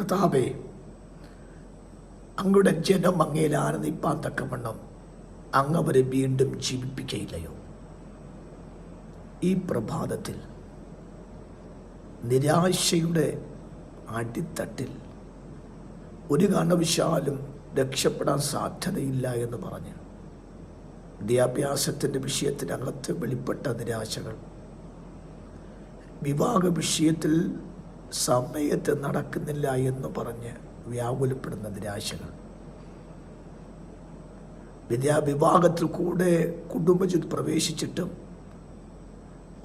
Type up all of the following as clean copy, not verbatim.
കർത്താവേ, അങ്ങയുടെ ജനം അങ്ങയിൽ ആനന്ദിപ്പാൻ തക്കവണ്ണം അങ്ങ് അവരെ വീണ്ടും ജീവിപ്പിക്കയില്ലയോ? ഈ പ്രഭാതത്തിൽ നിരാശയുടെ അടിത്തട്ടിൽ ഒരു കാരണവശാലും രക്ഷപ്പെടാൻ സാധ്യതയില്ല എന്ന് പറഞ്ഞ് വിദ്യാഭ്യാസത്തിൻ്റെ വിഷയത്തിനകത്ത് വെളിപ്പെട്ട നിരാശകൾ, വിവാഹ വിഷയത്തിൽ സമയത്ത് നടക്കുന്നില്ല എന്ന് പറഞ്ഞ് വ്യാകുലപ്പെടുന്ന നിരാശകൾ, വിവാഹത്തിൽ കൂടെ കുടുംബജീവിതം പ്രവേശിച്ചിട്ടും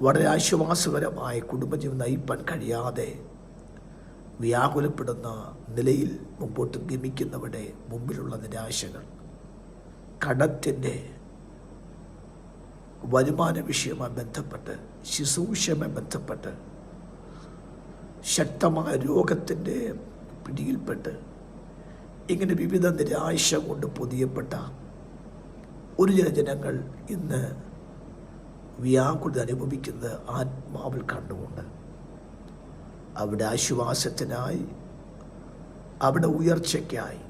വളരെ ആശ്വാസകരമായ കുടുംബജീവിതം നയിപ്പാൻ കഴിയാതെ വ്യാകുലപ്പെടുന്ന നിലയിൽ മുമ്പോട്ട് ഗമിക്കുന്നവരുടെ മുമ്പിലുള്ള നിരാശകൾ, കടത്തിൻ്റെ വരുമാന വിഷയവുമായി ബന്ധപ്പെട്ട്, ശുശ്രൂഷയുമായി ബന്ധപ്പെട്ട്, ശക്തമായ രോഗത്തിൻ്റെ പിടിയിൽപ്പെട്ട്, ഇങ്ങനെ വിവിധ നിരാശ കൊണ്ട് പൊതിയപ്പെട്ട ഒരു ജനങ്ങൾ ഇന്ന് വ്യാകുലത അനുഭവിക്കുന്നത് ആത്മാവിൽ കണ്ടുകൊണ്ട് അവിടെ ആശ്വാസത്തിനായി, അവിടെ ഉയർച്ചയ്ക്കായി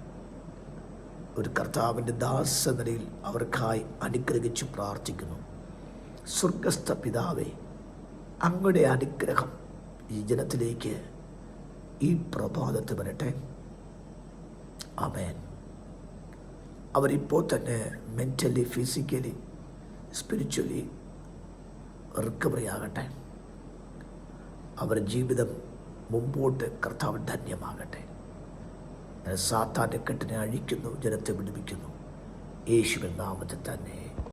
ഒരു കർത്താവിൻ്റെ ദാസനിലയിൽ അവർക്കായി അനുഗ്രഹിച്ച് പ്രാർത്ഥിക്കുന്നു. സ്വർഗസ്ഥ പിതാവേ, അങ്ങയുടെ അനുഗ്രഹം ഈ ജനത്തിലേക്ക് ഈ പ്രഭാതത്തിൽ വരട്ടെ. ആമേൻ. അവരിപ്പോൾ തന്നെ മെൻ്റലി, ഫിസിക്കലി, സ്പിരിച്വലി റിക്കവറി ആകട്ടെ. അവരുടെ ജീവിതം മുമ്പോട്ട് കർത്താവ് ധന്യമാകട്ടെ. സാത്താൻ്റെ കെട്ടിനെ അഴിക്കുന്നു, ജനത്തെ വിടുവിക്കുന്നു. യേശുവിൻ നാമത്തിൽ തന്നെ.